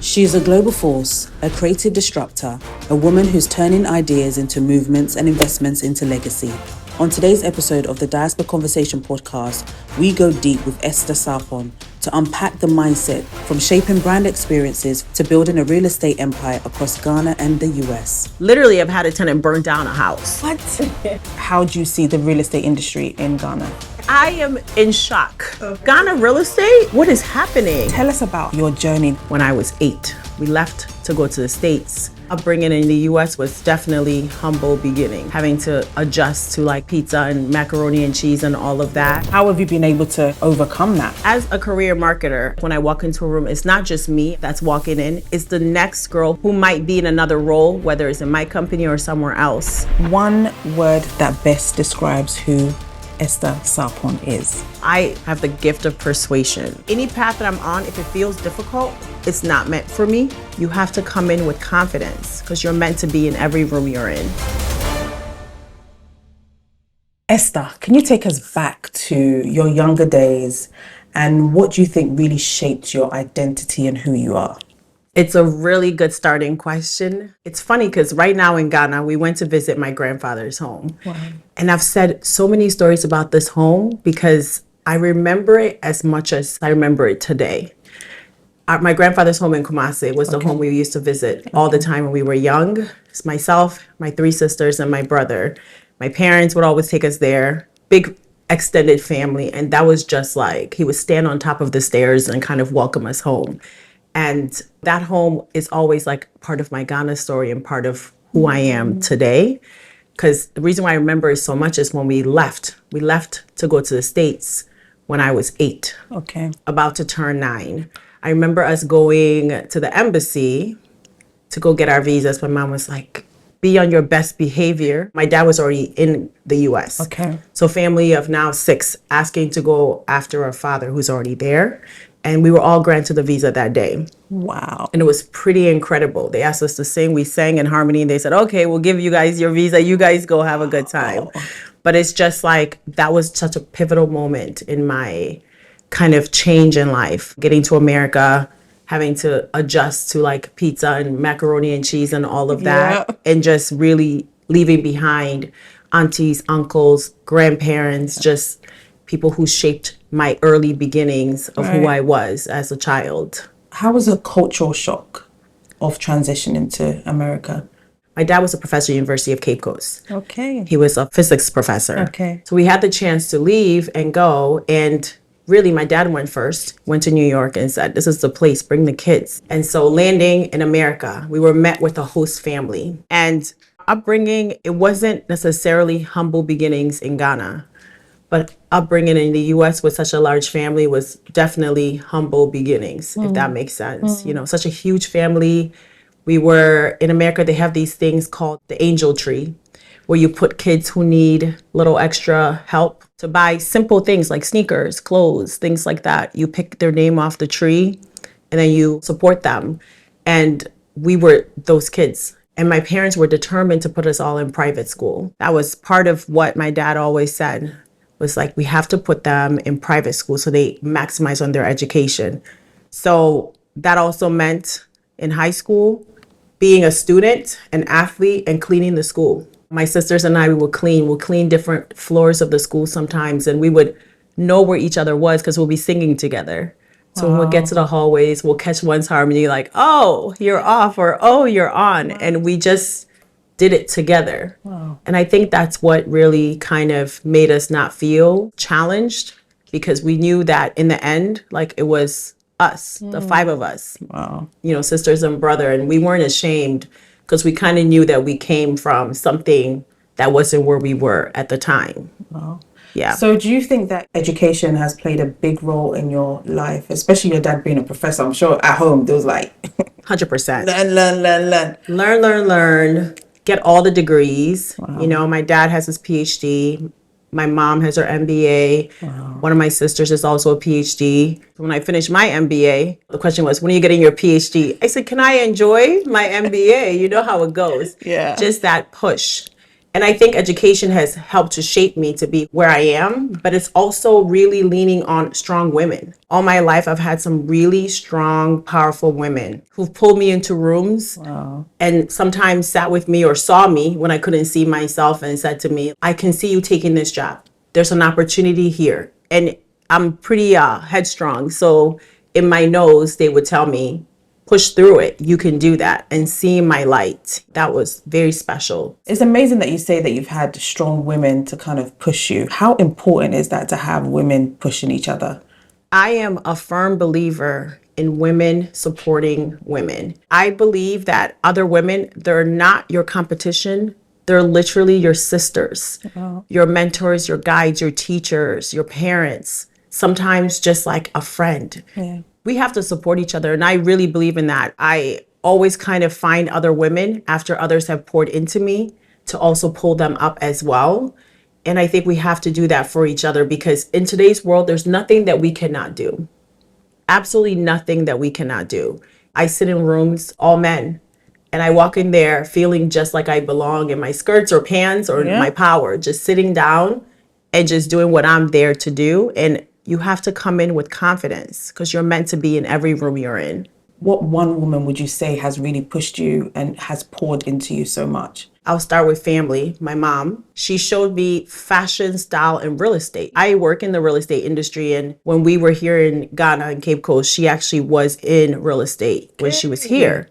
She is a global force, a creative disruptor, a woman who's turning ideas into movements and investments into legacy. On today's episode of the Diaspora Conversation podcast, we go deep with Esther Sarpong to unpack the mindset from shaping brand experiences to building a real estate empire across Ghana and the US. Literally, I've had a tenant burn down a house. What? How do you see the real estate industry in Ghana? I am in shock. Ghana real estate? What is happening? Tell us about your journey. When I was 8, we left to go to the States. Upbringing in the US was definitely humble beginning, having to adjust to like pizza and macaroni and cheese and all of that. How have you been able to overcome that? As a career marketer, when I walk into a room, it's not just me that's walking in, it's the next girl who might be in another role, whether it's in my company or somewhere else. One word that best describes who Esther Sarpong is. I have the gift of persuasion. Any path that I'm on, if it feels difficult, it's not meant for me. You have to come in with confidence because you're meant to be in every room you're in. Esther, can you take us back to your younger days and what do you think really shaped your identity and who you are? It's a really good starting question. It's funny because right now in Ghana, we went to visit my grandfather's home. Wow. And I've said so many stories about this home because I remember it as much as I remember it today. My grandfather's home in Kumasi was the home we used to visit all the time when we were young. It's myself, my 3 sisters, and my brother. My parents would always take us there. Big extended family. And that was just like, he would stand on top of the stairs and kind of welcome us home. And that home is always like part of my Ghana story and part of who I am today. Because the reason why I remember it so much is when we left to go to the States when I was 8, about to turn 9. I remember us going to the embassy to go get our visas. My mom was like, be on your best behavior. My dad was already in the US. So family of now 6 asking to go after our father who's already there. And we were all granted the visa that day. Wow. And it was pretty incredible. They asked us to sing. We sang in harmony. And they said, okay, we'll give you guys your visa. You guys go have a good time. But it's just like, that was such a pivotal moment in my kind of change in life. Getting to America, having to adjust to like pizza and macaroni and cheese and all of that. Yeah. And just really leaving behind aunties, uncles, grandparents, just people who shaped my early beginnings of who I was as a child. How was a cultural shock of transitioning to America? My dad was a professor at the University of Cape Coast. He was a physics professor. So we had the chance to leave and go. And really, my dad went first, went to New York and said, this is the place, bring the kids. And so landing in America, we were met with a host family. And upbringing, it wasn't necessarily humble beginnings in Ghana. But upbringing in the U.S. with such a large family was definitely humble beginnings, if that makes sense. You know, such a huge family. We were, in America, they have these things called the angel tree, where you put kids who need little extra help to buy simple things like sneakers, clothes, things like that. You pick their name off the tree, and then you support them. And we were those kids. And my parents were determined to put us all in private school. That was part of what my dad always said. Was like, we have to put them in private school so they maximize on their education. So that also meant in high school, being a student, an athlete, and cleaning the school. My sisters and I, we'll clean different floors of the school sometimes, and we would know where each other was because we'll be singing together. So when we get to the hallways, we'll catch one's harmony like, oh, you're off, or oh, you're on. And we just did it together. And I think that's what really kind of made us not feel challenged, because we knew that in the end, like it was us, the 5 of us, you know, sisters and brother. And we weren't ashamed because we kind of knew that we came from something that wasn't where we were at the time. Yeah. So do you think that education has played a big role in your life, especially your dad being a professor? I'm sure at home there was like 100%. Learn. Get all the degrees. You know, my dad has his PhD. My mom has her MBA. One of my sisters is also a PhD. When I finished my MBA, the question was, when are you getting your PhD? I said, can I enjoy my MBA? You know how it goes. Just that push. And I think education has helped to shape me to be where I am, but it's also really leaning on strong women. All my life, I've had some really strong, powerful women who've pulled me into rooms and sometimes sat with me or saw me when I couldn't see myself and said to me, I can see you taking this job. There's an opportunity here. And I'm pretty headstrong. So in my nose, they would tell me, push through it. You can do that. And seeing my light, that was very special. It's amazing that you say that you've had strong women to kind of push you. How important is that to have women pushing each other? I am a firm believer in women supporting women. I believe that other women, they're not your competition. They're literally your sisters, your mentors, your guides, your teachers, your parents, sometimes just like a friend. Yeah. We have to support each other. And I really believe in that. I always kind of find other women after others have poured into me to also pull them up as well. And I think we have to do that for each other because in today's world, there's nothing that we cannot do. Absolutely nothing that we cannot do. I sit in rooms, all men, and I walk in there feeling just like I belong in my skirts or pants or my power, just sitting down and just doing what I'm there to do. And you have to come in with confidence because you're meant to be in every room you're in. What one woman would you say has really pushed you and has poured into you so much? I'll start with family. My mom, she showed me fashion, style, and real estate. I work in the real estate industry. And when we were here in Ghana and Cape Coast, she actually was in real estate when she was here.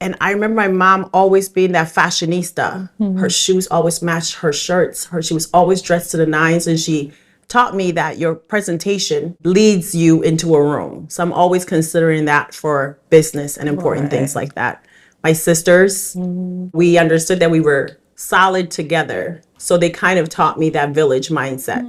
And I remember my mom always being that fashionista. Her shoes always matched her shirts. She was always dressed to the nines. And she taught me that your presentation leads you into a room. So I'm always considering that for business and important things like that. My sisters, we understood that we were solid together. So they kind of taught me that village mindset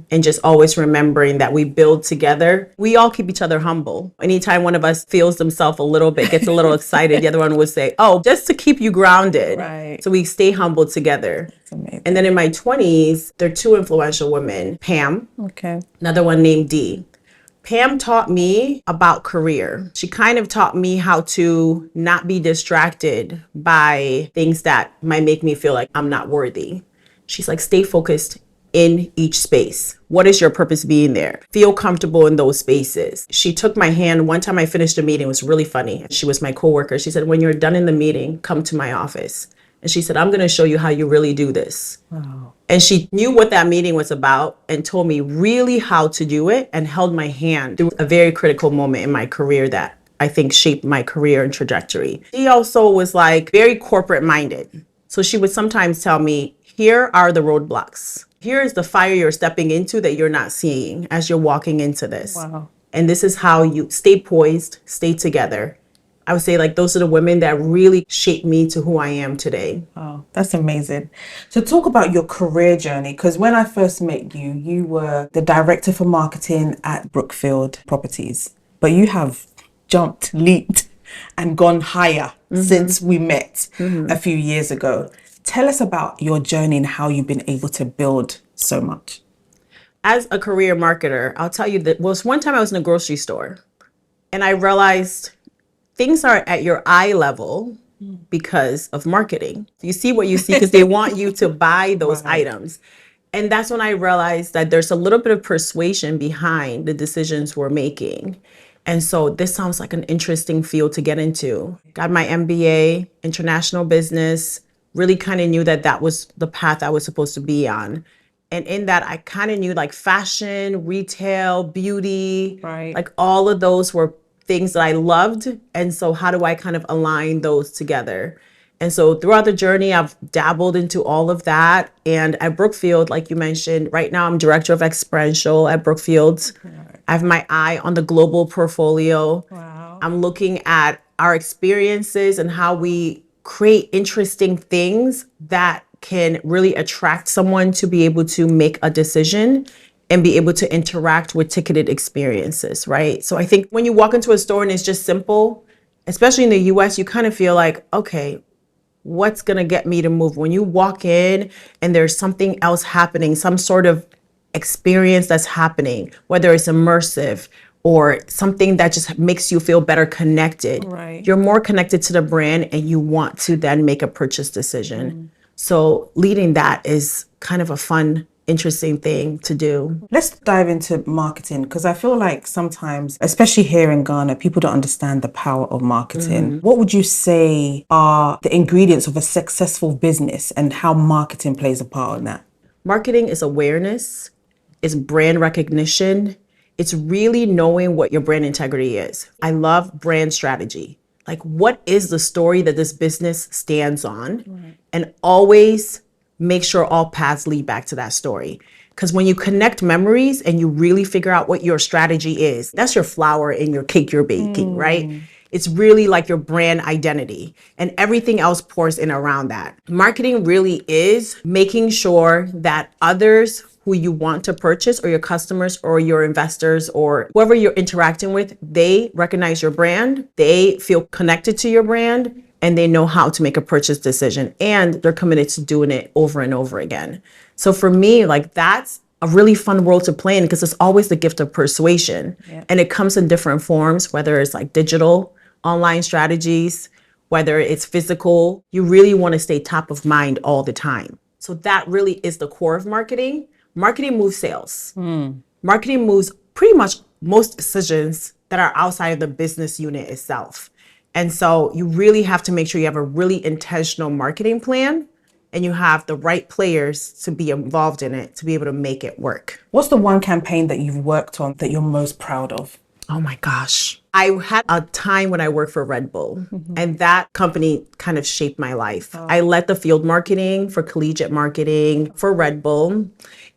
and just always remembering that we build together. We all keep each other humble. Anytime one of us feels themselves a little bit, gets a little excited, the other one would say, oh, just to keep you grounded. Right. So we stay humble together. That's amazing. And then in my 20s, there are two influential women, Pam, another one named Dee. Pam taught me about career. She kind of taught me how to not be distracted by things that might make me feel like I'm not worthy. She's like, stay focused in each space. What is your purpose being there? Feel comfortable in those spaces. She took my hand. One time I finished a meeting. It was really funny. She was my coworker. She said, when you're done in the meeting, come to my office. And she said, I'm going to show you how you really do this. Wow. And she knew what that meeting was about and told me really how to do it and held my hand through a very critical moment in my career that I think shaped my career and trajectory. She also was like very corporate minded. So she would sometimes tell me, here are the roadblocks. Here is the fire you're stepping into that you're not seeing as you're walking into this. Wow. And this is how you stay poised, stay together. I would say like those are the women that really shaped me to who I am today. Oh, that's amazing. So talk about your career journey, because when I first met you, you were the director for marketing at Brookfield Properties, but you have jumped, leaped, and gone higher since we met a few years ago. Tell us about your journey and how you've been able to build so much. As a career marketer, I'll tell you that one time I was in a grocery store and I realized things are at your eye level because of marketing. You see what you see because they want you to buy those items. And that's when I realized that there's a little bit of persuasion behind the decisions we're making. And so this sounds like an interesting field to get into. Got my MBA, international business, really kind of knew that that was the path I was supposed to be on. And in that, I kind of knew like fashion, retail, beauty, like all of those were things that I loved. And so how do I kind of align those together? And so throughout the journey, I've dabbled into all of that. And at Brookfield, like you mentioned, right now I'm director of Experiential at Brookfield. I have my eye on the global portfolio. Wow. I'm looking at our experiences and how we create interesting things that can really attract someone to be able to make a decision and be able to interact with ticketed experiences, right? So I think when you walk into a store and it's just simple, especially in the US, you kind of feel like, okay, what's gonna get me to move? When you walk in and there's something else happening, some sort of experience that's happening, whether it's immersive or something that just makes you feel better connected. Right. You're more connected to the brand and you want to then make a purchase decision. So leading that is kind of a fun, interesting thing to do. Let's dive into marketing, because I feel like sometimes, especially here in Ghana, people don't understand the power of marketing. What would you say are the ingredients of a successful business and how marketing plays a part in that? Marketing is awareness, it's brand recognition, it's really knowing what your brand integrity is. I love brand strategy. Like, what is the story that this business stands on? Right. And always make sure all paths lead back to that story. Because when you connect memories and you really figure out what your strategy is, that's your flour in your cake you're baking, right? It's really like your brand identity, and everything else pours in around that. Marketing really is making sure that others who you want to purchase, or your customers or your investors or whoever you're interacting with, they recognize your brand, they feel connected to your brand, and they know how to make a purchase decision, and they're committed to doing it over and over again. So for me, like, that's a really fun role to play in, because it's always the gift of persuasion. Yeah. And it comes in different forms, whether it's like digital, online strategies, whether it's physical. You really want to stay top of mind all the time. So that really is the core of marketing. Marketing moves sales. Marketing moves pretty much most decisions that are outside of the business unit itself. And so you really have to make sure you have a really intentional marketing plan, and you have the right players to be involved in it to be able to make it work. What's the one campaign that you've worked on that you're most proud of? Oh my gosh. I had a time when I worked for Red Bull, and that company kind of shaped my life. I led the field marketing for collegiate marketing for Red Bull.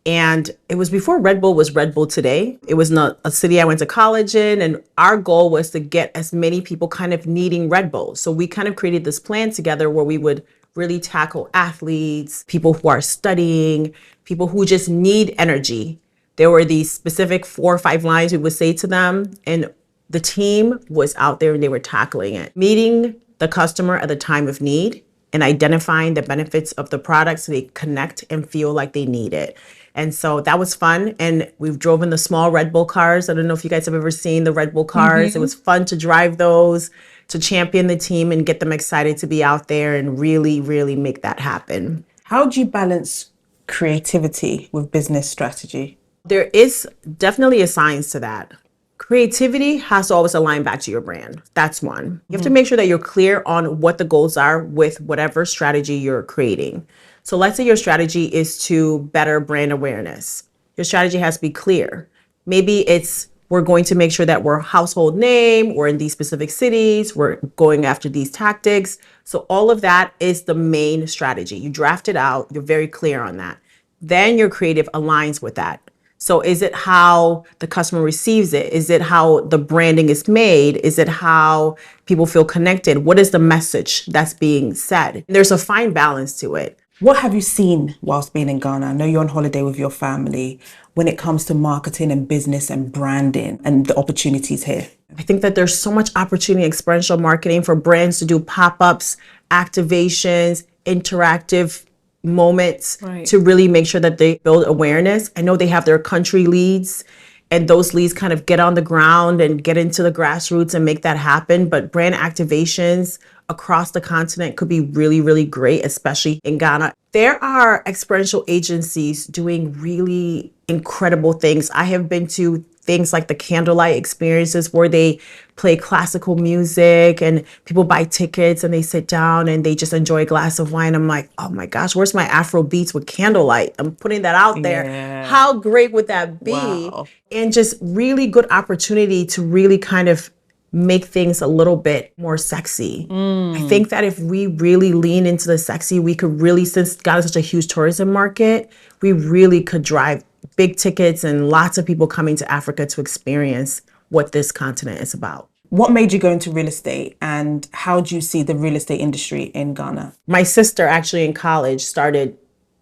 And it was before Red Bull was Red Bull today. It was not a city I went to college in. And our goal was to get as many people kind of needing Red Bull. So we kind of created this plan together where we would really tackle athletes, people who are studying, people who just need energy. There were these specific 4 or 5 lines we would say to them, and the team was out there and they were tackling it. Meeting the customer at the time of need and identifying the benefits of the product so they connect and feel like they need it. And so that was fun. And we've driven the small Red Bull cars. I don't know if you guys have ever seen the Red Bull cars. It was fun to drive those, to champion the team and get them excited to be out there and really, really make that happen. How do you balance creativity with business strategy? There is definitely a science to that. Creativity has to always align back to your brand. That's one. You have to make sure that you're clear on what the goals are with whatever strategy you're creating. So let's say your strategy is to better brand awareness. Your strategy has to be clear. Maybe it's, we're going to make sure that we're a household name, we're in these specific cities, we're going after these tactics. So all of that is the main strategy. You draft it out, you're very clear on that. Then your creative aligns with that. So is it how the customer receives it? Is it how the branding is made? Is it how people feel connected? What is the message that's being said? There's a fine balance to it. What have you seen whilst being in Ghana? I know you're on holiday with your family when it comes to marketing and business and branding and the opportunities here. I think that there's so much opportunity in experiential marketing for brands to do pop-ups, activations, interactive moments to really make sure that they build awareness. I know they have their country leads, and those leads kind of get on the ground and get into the grassroots and make that happen. But brand activations across the continent could be really, really great, especially in Ghana. There are experiential agencies doing really incredible things. I have been to things like the candlelight experiences where they play classical music and people buy tickets and they sit down and they just enjoy a glass of wine. I'm like, oh my gosh, where's my Afro beats with candlelight? I'm putting that out there. Yeah. How great would that be? Wow. And just really good opportunity to really kind of make things a little bit more sexy. I think that if we really lean into the sexy, we could really, since Ghana is such a huge tourism market, we really could drive big tickets and lots of people coming to Africa to experience what this continent is about. What made you go into real estate, and how do you see the real estate industry in Ghana? My sister actually in college started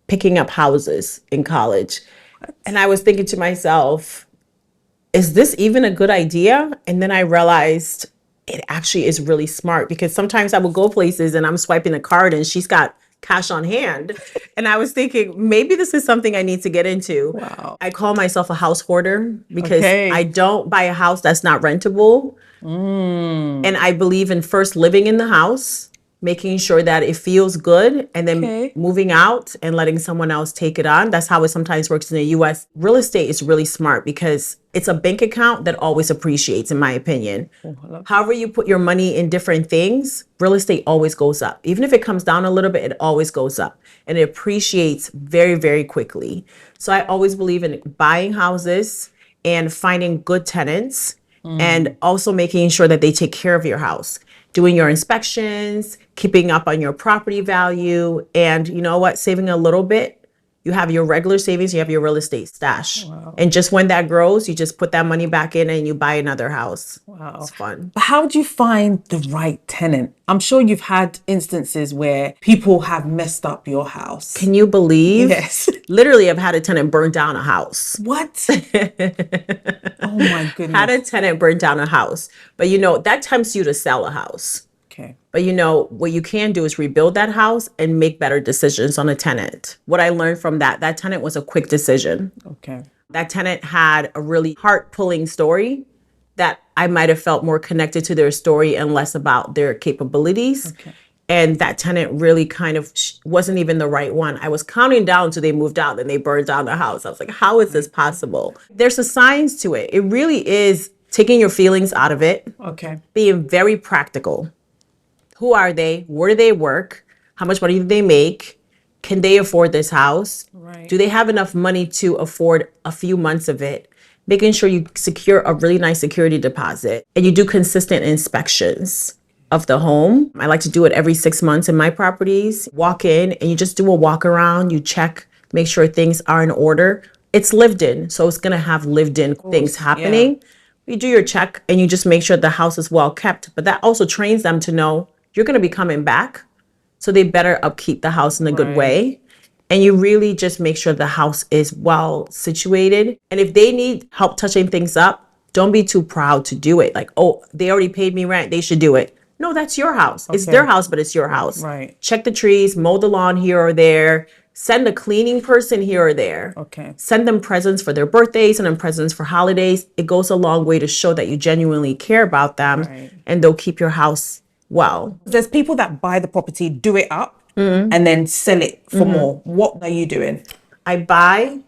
picking up houses in college. And I was thinking to myself, is this even a good idea? And then I realized it actually is really smart, because sometimes I would go places and I'm swiping a card and she's got cash on hand. And I was thinking, maybe this is something I need to get into. Wow. I call myself a house hoarder because I don't buy a house that's not rentable. And I believe in first living in the house making sure that it feels good, and then moving out and letting someone else take it on. That's how it sometimes works in the US. Real estate is really smart because it's a bank account that always appreciates, in my opinion. However you put your money in different things, real estate always goes up. Even if it comes down a little bit, it always goes up. And it appreciates very, very quickly. So I always believe in buying houses and finding good tenants and also making sure that they take care of your house. Doing your inspections, keeping up on your property value, and you know what, saving a little bit. You have your regular savings, you have your real estate stash. Wow. And just when that grows, you just put that money back in and you buy another house. Wow. It's fun. But how do you find the right tenant? I'm sure you've had instances where people have messed up your house. Can you believe? Yes. Literally, I've had a tenant burn down a house. What? Oh my goodness. Had a tenant burn down a house. But you know, that tempts you to sell a house. Okay. But you know, what you can do is rebuild that house and make better decisions on a tenant. What I learned from that tenant was a quick decision. Okay. That tenant had a really heart-pulling story that I might have felt more connected to their story and less about their capabilities. Okay. And that tenant really kind of wasn't even the right one. I was counting down till they moved out and they burned down the house. I was like, how is this possible? There's a science to it. It really is taking your feelings out of it. Okay. Being very practical. Who are they? Where do they work? How much money do they make? Can they afford this house? Right. Do they have enough money to afford a few months of it? Making sure you secure a really nice security deposit and you do consistent inspections of the home. I like to do it every 6 months in my properties. Walk in and you just do a walk around. You check, make sure things are in order. It's lived in, so it's going to have lived in things happening. Yeah. You do your check and you just make sure the house is well kept. But that also trains them to know you're going to be coming back. So they better upkeep the house in a good way. And you really just make sure the house is well situated. And if they need help touching things up, don't be too proud to do it. Like, oh, they already paid me rent, they should do it. No, that's your house. Okay. It's their house, but it's your house. Right. Check the trees, mow the lawn here or there. Send a cleaning person here or there. Okay. Send them presents for their birthdays, send them presents for holidays. It goes a long way to show that you genuinely care about them, and they'll keep your house well. There's people that buy the property, do it up, and then sell it for more. What are you doing? I buy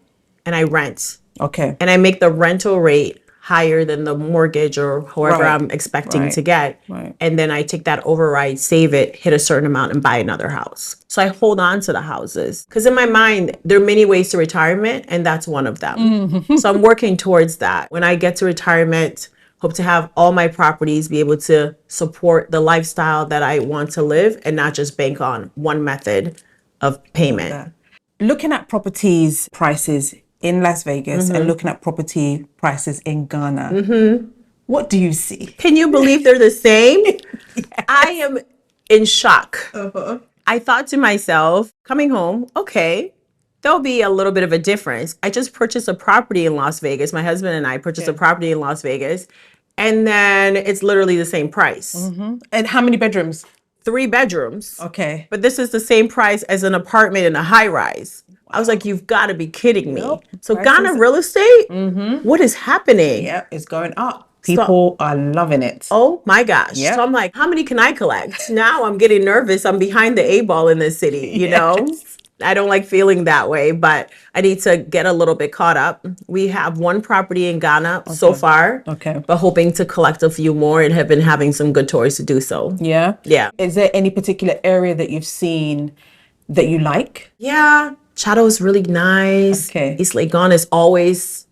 and I rent. Okay. And I make the rental rate higher than the mortgage or however I'm expecting to get. Right. And then I take that override, save it, hit a certain amount and buy another house. So I hold on to the houses because in my mind, there are many ways to retirement and that's one of them. So I'm working towards that. When I get to retirement, hope to have all my properties be able to support the lifestyle that I want to live and not just bank on one method of payment. Looking at properties prices in Las Vegas and looking at property prices in Ghana, what do you see? Can you believe they're the same? Yes. I am in shock. I thought to myself, coming home, okay, there'll be a little bit of a difference. I just purchased a property in Las Vegas. My husband and I purchased a property in Las Vegas. And then it's literally the same price. And how many bedrooms? 3 bedrooms. Okay. But this is the same price as an apartment in a high rise. I was like, you've got to be kidding me. Yep. So Ghana real estate, what is happening? Yeah, it's going up. People are loving it. Oh my gosh. Yep. So I'm like, how many can I collect? Now I'm getting nervous. I'm behind the 8 ball in this city, you know? I don't like feeling that way, but I need to get a little bit caught up. We have 1 property in Ghana so far, but hoping to collect a few more and have been having some good tours to do so. Yeah? Yeah. Is there any particular area that you've seen that you like? Yeah. Chateau is really nice. Okay. East Legon is always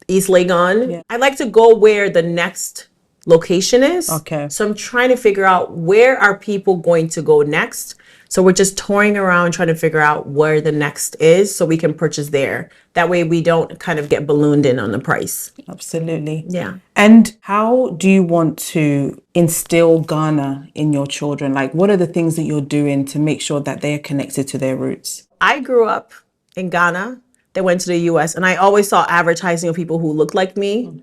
East Legon. Yeah. I like to go where the next location is. Okay. So I'm trying to figure out where are people going to go next. So we're just touring around trying to figure out where the next is so we can purchase there. That way we don't kind of get ballooned in on the price. Absolutely. Yeah. And how do you want to instill Ghana in your children? Like, what are the things that you're doing to make sure that they're connected to their roots? I grew up in Ghana. They went to the US and I always saw advertising of people who looked like me,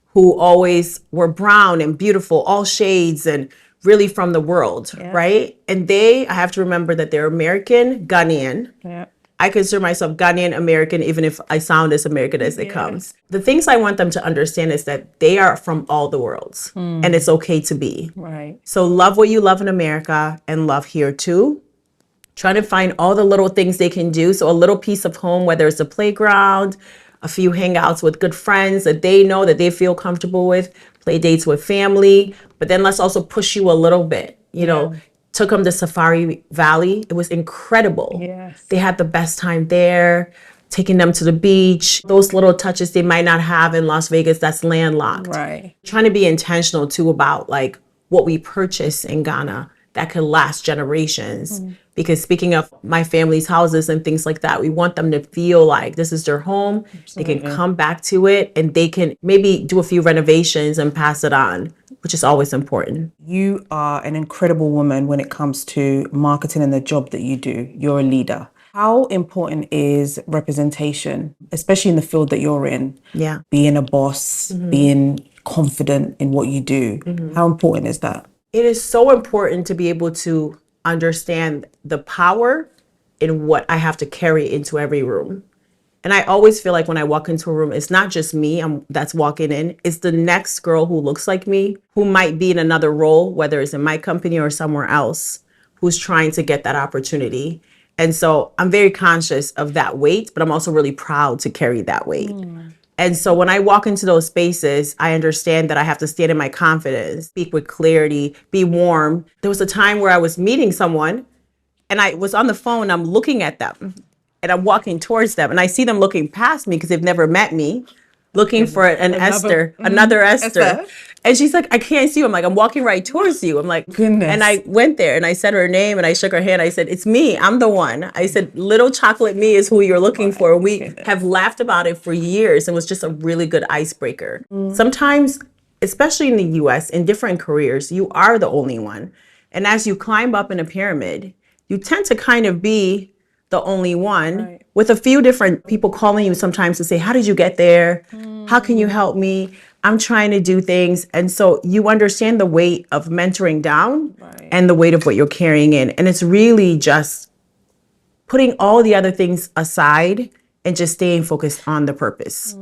who always were brown and beautiful, all shades and really from the world, right? And I have to remember that they're American, Ghanaian, I consider myself Ghanaian-American, even if I sound as American as it comes. The things I want them to understand is that they are from all the worlds, and it's okay to be. Right. So love what you love in America and love here too. Trying to find all the little things they can do. So a little piece of home, whether it's a playground, a few hangouts with good friends that they know that they feel comfortable with, play dates with family. But then let's also push you a little bit. You know, took them to Safari Valley. It was incredible. Yes. They had the best time there, taking them to the beach. Those little touches they might not have in Las Vegas that's landlocked. Right. Trying to be intentional too about like what we purchase in Ghana that could last generations. Because speaking of my family's houses and things like that, we want them to feel like this is their home. Absolutely. They can come back to it and they can maybe do a few renovations and pass it on, which is always important. You are an incredible woman when it comes to marketing and the job that you do. You're a leader. How important is representation, especially in the field that you're in? Yeah. Being a boss, being confident in what you do. How important is that? It is so important to be able to understand the power in what I have to carry into every room. And I always feel like when I walk into a room, it's not just me that's walking in. It's the next girl who looks like me, who might be in another role, whether it's in my company or somewhere else, who's trying to get that opportunity. And so I'm very conscious of that weight, but I'm also really proud to carry that weight. And so when I walk into those spaces, I understand that I have to stand in my confidence, speak with clarity, be warm. There was a time where I was meeting someone and I was on the phone, I'm looking at them and I'm walking towards them and I see them looking past me because they've never met me, looking for another Esther. And she's like, I can't see you. I'm like, I'm walking right towards you. I'm like, goodness. And I went there and I said her name and I shook her hand. I said, it's me. I'm the one. I said, little chocolate me is who you're looking for. And we have laughed about it for years. It was just a really good icebreaker. Sometimes, especially in the US, in different careers, you are the only one. And as you climb up in a pyramid, you tend to kind of be the only one with a few different people calling you sometimes to say, how did you get there? How can you help me? I'm trying to do things. And so you understand the weight of mentoring down and the weight of what you're carrying in. And it's really just putting all the other things aside and just staying focused on the purpose.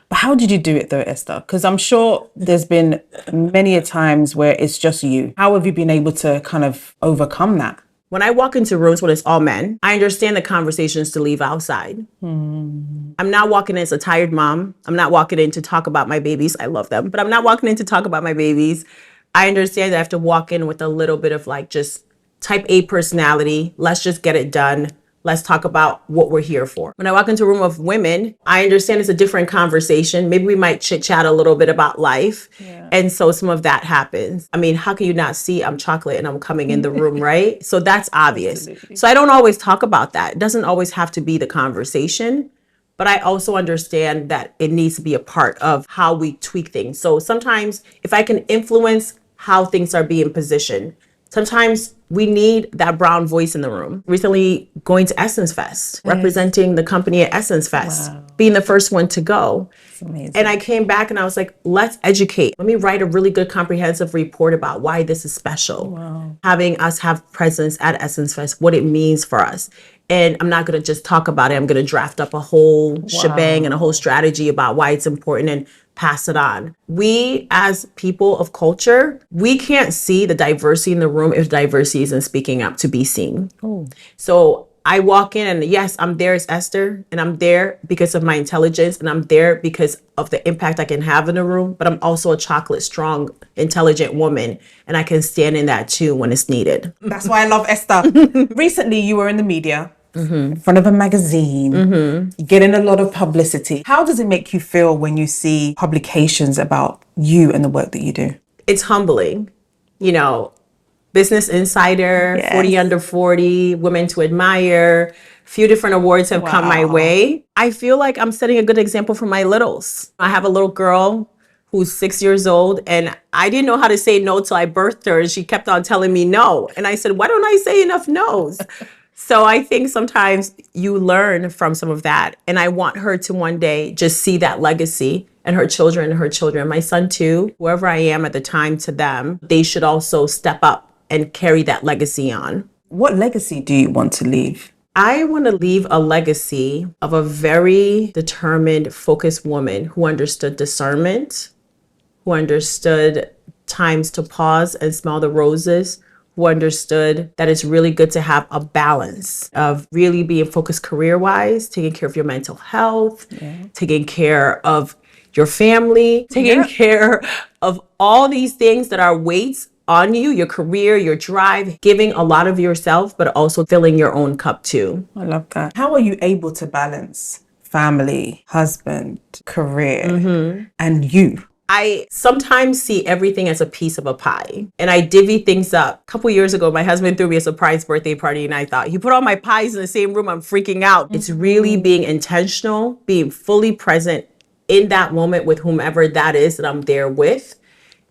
But how did you do it though, Esther? Because I'm sure there's been many a times where it's just you. How have you been able to kind of overcome that? When I walk into rooms when it's all men, I understand the conversations to leave outside. I'm not walking in as a tired mom. I'm not walking in to talk about my babies. I love them, but I'm not walking in to talk about my babies. I understand that I have to walk in with a little bit of like just type A personality. Let's just get it done. Let's talk about what we're here for. When I walk into a room of women, I understand it's a different conversation. Maybe we might chit chat a little bit about life. And so some of that happens. I mean, how can you not see I'm chocolate and I'm coming in the room, right? So that's obvious. Absolutely. So I don't always talk about that. It doesn't always have to be the conversation, but I also understand that it needs to be a part of how we tweak things. So sometimes if I can influence how things are being positioned, sometimes we need that brown voice in the room. Recently going to Essence Fest, representing the company at Essence Fest, being the first one to go. And I came back and I was like, let's educate. Let me write a really good comprehensive report about why this is special. Having us have presence at Essence Fest, what it means for us. And I'm not going to just talk about it. I'm going to draft up a whole shebang and a whole strategy about why it's important and pass it on. We, as people of culture, we can't see the diversity in the room if diversity isn't speaking up to be seen. So I walk in and yes, I'm there as Esther and I'm there because of my intelligence and I'm there because of the impact I can have in the room, but I'm also a chocolate, strong, intelligent woman and I can stand in that too when it's needed. That's why I love Esther. Recently, you were in the media. In front of a magazine, getting a lot of publicity. How does it make you feel when you see publications about you and the work that you do? It's humbling. You know, Business Insider, 40 Under 40, Women to Admire, a few different awards have come my way. I feel like I'm setting a good example for my littles. I have a little girl who's 6 years old and I didn't know how to say no till I birthed her and she kept on telling me no. And I said, why don't I say enough no's? So I think sometimes you learn from some of that. And I want her to one day just see that legacy and her children, my son too, whoever I am at the time to them, they should also step up and carry that legacy on. What legacy do you want to leave? I want to leave a legacy of a very determined, focused woman who understood discernment, who understood times to pause and smell the roses, who understood that it's really good to have a balance of really being focused career-wise, taking care of your mental health, taking care of your family, taking care of all these things that are weights on you, your career, your drive, giving a lot of yourself, but also filling your own cup too. I love that. How are you able to balance family, husband, career, and you? I sometimes see everything as a piece of a pie and I divvy things up. A couple years ago, my husband threw me a surprise birthday party and I thought, he put all my pies in the same room, I'm freaking out. It's really being intentional, being fully present in that moment with whomever that is that I'm there with.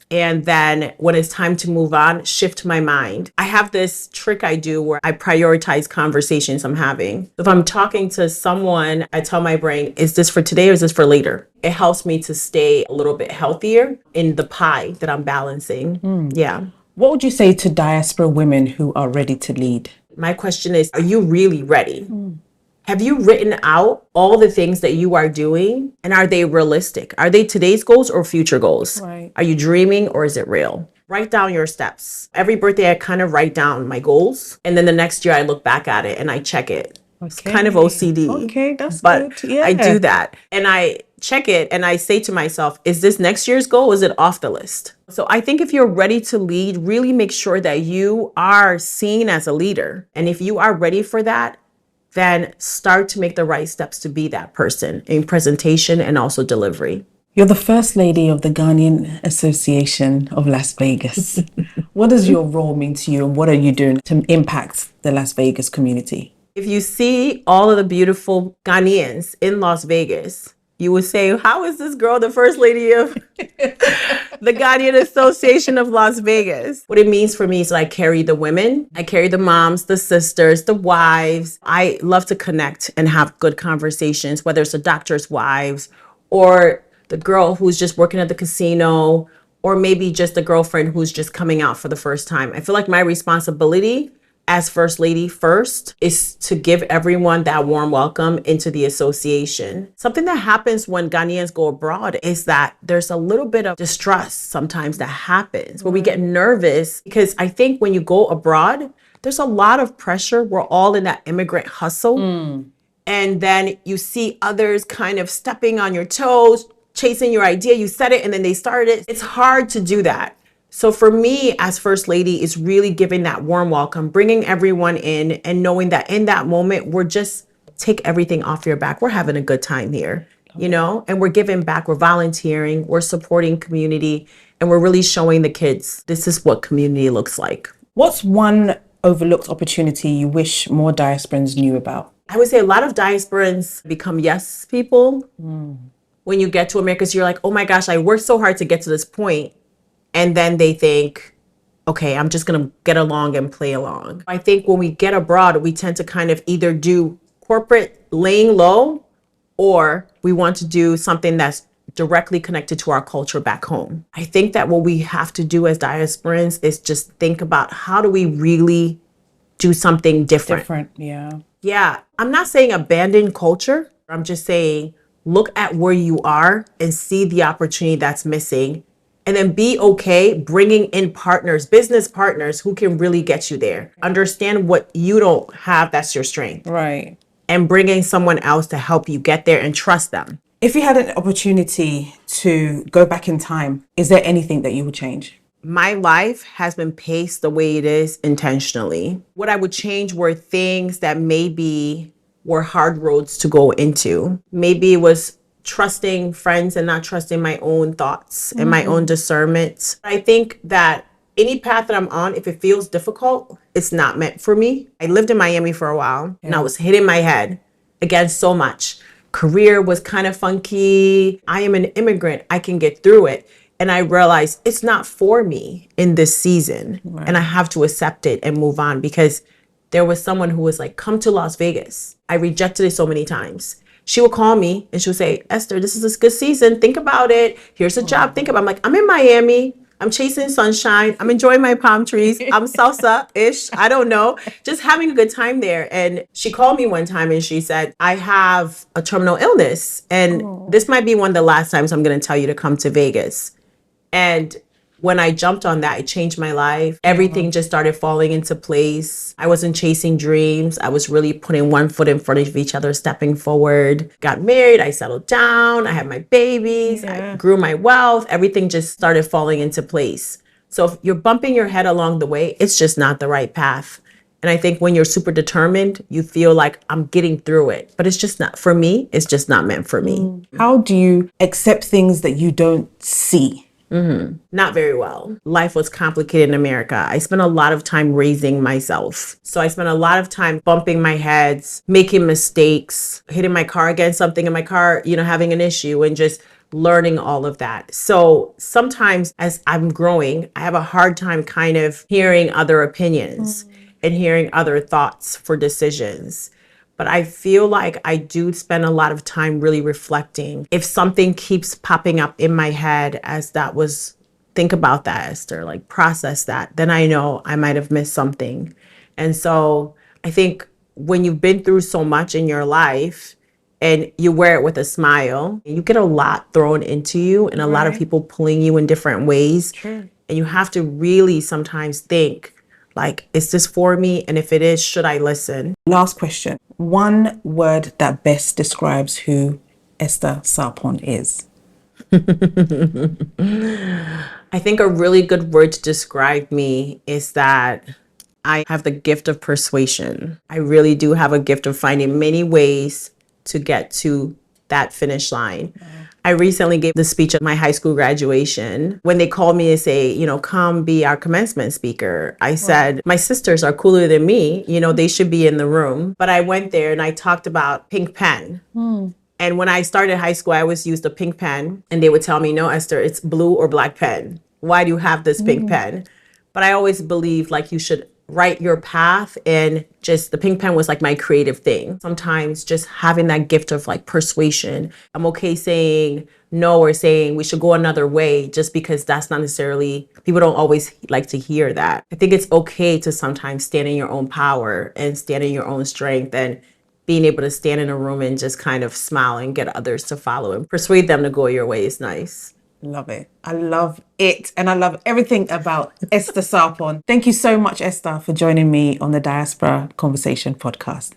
And then when it's time to move on, shift my mind. I have this trick I do where I prioritize conversations I'm having. If I'm talking to someone, I tell my brain, is this for today or is this for later? It helps me to stay a little bit healthier in the pie that I'm balancing. Yeah. What would you say to diaspora women who are ready to lead? My question is, are you really ready? Have you written out all the things that you are doing and are they realistic? Are they today's goals or future goals? Right. Are you dreaming or is it real? Write down your steps. Every birthday, I kind of write down my goals. And then the next year I look back at it and I check it. Okay. It's kind of OCD. Okay, that's but good. Yeah. I do that. And I check it and I say to myself, is this next year's goal? Is it off the list? So I think if you're ready to lead, really make sure that you are seen as a leader. And if you are ready for that, then start to make the right steps to be that person in presentation and also delivery. You're the first lady of the Ghanaian Association of Las Vegas. What does your role mean to you and what are you doing to impact the Las Vegas community? If you see all of the beautiful Ghanaians in Las Vegas, you would say, how is this girl the first lady of the Ghanaian Association of Las Vegas? What it means for me is I carry the women, I carry the moms, the sisters, the wives. I love to connect and have good conversations, whether it's the doctor's wives or the girl who's just working at the casino, or maybe just the girlfriend who's just coming out for the first time. I feel like my responsibility as First Lady first is to give everyone that warm welcome into the association. Something that happens when Ghanaians go abroad is that there's a little bit of distrust sometimes that happens where we get nervous because I think when you go abroad, there's a lot of pressure. We're all in that immigrant hustle. And then you see others kind of stepping on your toes, chasing your idea. You said it and then they started. It's hard to do that. So for me as First Lady is really giving that warm welcome, bringing everyone in and knowing that in that moment, we're just take everything off your back. We're having a good time here, you know, and we're giving back. We're volunteering, we're supporting community, and we're really showing the kids this is what community looks like. What's one overlooked opportunity you wish more diasporans knew about? I would say a lot of diasporans become yes people. When you get to America, so you're like, oh my gosh, I worked so hard to get to this point. And then they think, okay, I'm just going to get along and play along. I think when we get abroad, we tend to kind of either do corporate laying low or we want to do something that's directly connected to our culture back home. I think that what we have to do as diasporans is just think about how do we really do something different. Yeah. I'm not saying abandon culture. I'm just saying look at where you are and see the opportunity that's missing. And then be okay bringing in partners, business partners who can really get you there. Understand what you don't have, that's your strength. Right. And bringing someone else to help you get there and trust them. If you had an opportunity to go back in time, is there anything that you would change? My life has been paced the way it is intentionally. What I would change were things that maybe were hard roads to go into. Maybe it was trusting friends and not trusting my own thoughts and my own discernment. I think that any path that I'm on, if it feels difficult, it's not meant for me. I lived in Miami for a while and I was hitting my head against so much. Career was kind of funky. I am an immigrant. I can get through it. And I realized it's not for me in this season. Right. And I have to accept it and move on because there was someone who was like, come to Las Vegas. I rejected it so many times. She would call me and she would say, Esther, this is a good season. Think about it. Here's a job. Think about it. I'm like, I'm in Miami. I'm chasing sunshine. I'm enjoying my palm trees. I'm salsa-ish. I don't know. Just having a good time there. And she called me one time and she said, I have a terminal illness. And this might be one of the last times I'm going to tell you to come to Vegas. And when I jumped on that, it changed my life. Everything just started falling into place. I wasn't chasing dreams. I was really putting one foot in front of each other, stepping forward. Got married. I settled down. I had my babies. I grew my wealth. Everything just started falling into place. So if you're bumping your head along the way, it's just not the right path. And I think when you're super determined, you feel like I'm getting through it. But it's just not, for me, it's just not meant for me. How do you accept things that you don't see? Not very well. Life was complicated in America. I spent a lot of time raising myself. So I spent a lot of time bumping my heads, making mistakes, hitting my car against something in my car, having an issue and just learning all of that. So sometimes as I'm growing, I have a hard time kind of hearing other opinions and hearing other thoughts for decisions. But I feel like I do spend a lot of time really reflecting. If something keeps popping up in my head think about that, Esther, like process that, then I know I might have missed something. And so I think when you've been through so much in your life and you wear it with a smile, you get a lot thrown into you and a lot of people pulling you in different ways. And you have to really sometimes think, like, is this for me? And if it is, should I listen? Last question. One word that best describes who Esther Sarpong is. I think a really good word to describe me is that I have the gift of persuasion. I really do have a gift of finding many ways to get to that finish line. I recently gave the speech at my high school graduation. When they called me to say, come be our commencement speaker, I said, my sisters are cooler than me. They should be in the room. But I went there and I talked about pink pen. And when I started high school, I always used a pink pen. And they would tell me, no, Esther, it's blue or black pen. Why do you have this pink pen? But I always believed like you should write your path, and just the pink pen was like my creative thing. Sometimes just having that gift of like persuasion. I'm okay saying no or saying we should go another way just because that's not necessarily, people don't always like to hear that. I think it's okay to sometimes stand in your own power and stand in your own strength, and being able to stand in a room and just kind of smile and get others to follow and persuade them to go your way is nice. Love it. I love it. And I love everything about Esther Sarpong. Thank you so much, Esther, for joining me on the Diaspora Conversation podcast.